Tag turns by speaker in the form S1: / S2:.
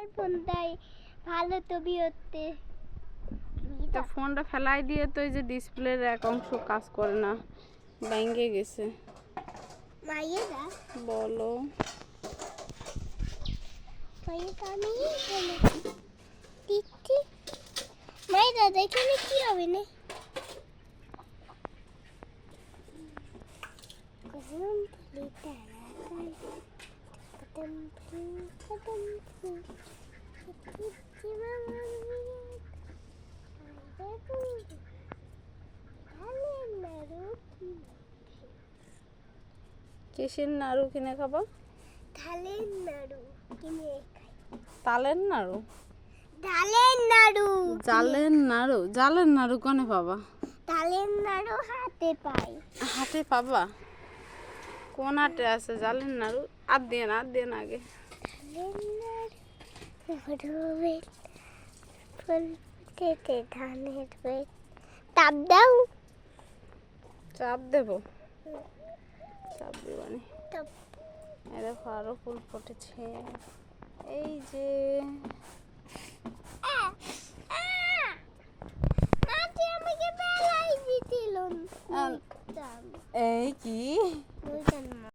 S1: আমার ফোনটাই ভালো ছবি হচ্ছে।
S2: তা ফোনটা ফেলাই দিয়ে তো এই যে ডিসপ্লের এক অংশ কাজ করে না, ভেঙে গেছে।
S1: মাইয়েরা
S2: বলো।
S1: মাইয়েরা আমি বলে দিচ্ছি। মাইয়েরা এখানে কি হবে না?
S2: কিসের নাড়ু কিনে খাবো?
S1: ধালের নাড়ু কিনে খাই।
S2: তালের নাড়ু?
S1: ধালের নাড়ু।
S2: জালের নাড়ু? জালের নাড়ু কোনে পাবা?
S1: ধালের নাড়ু হাতে পাই।
S2: হাটে পাবা? কোন হাটে আছে জালের নাড়ু? আর দিয়ে না আগে।
S1: ধানের বেল তাপ দাও।
S2: চাপ দেবো? চাপ দিবানি।
S1: তাপ
S2: এই দেখো আরো ফুল ফুটেছে, এই যে।
S1: মাটি আমাকে বেলাই দিছিল।
S2: এই কি?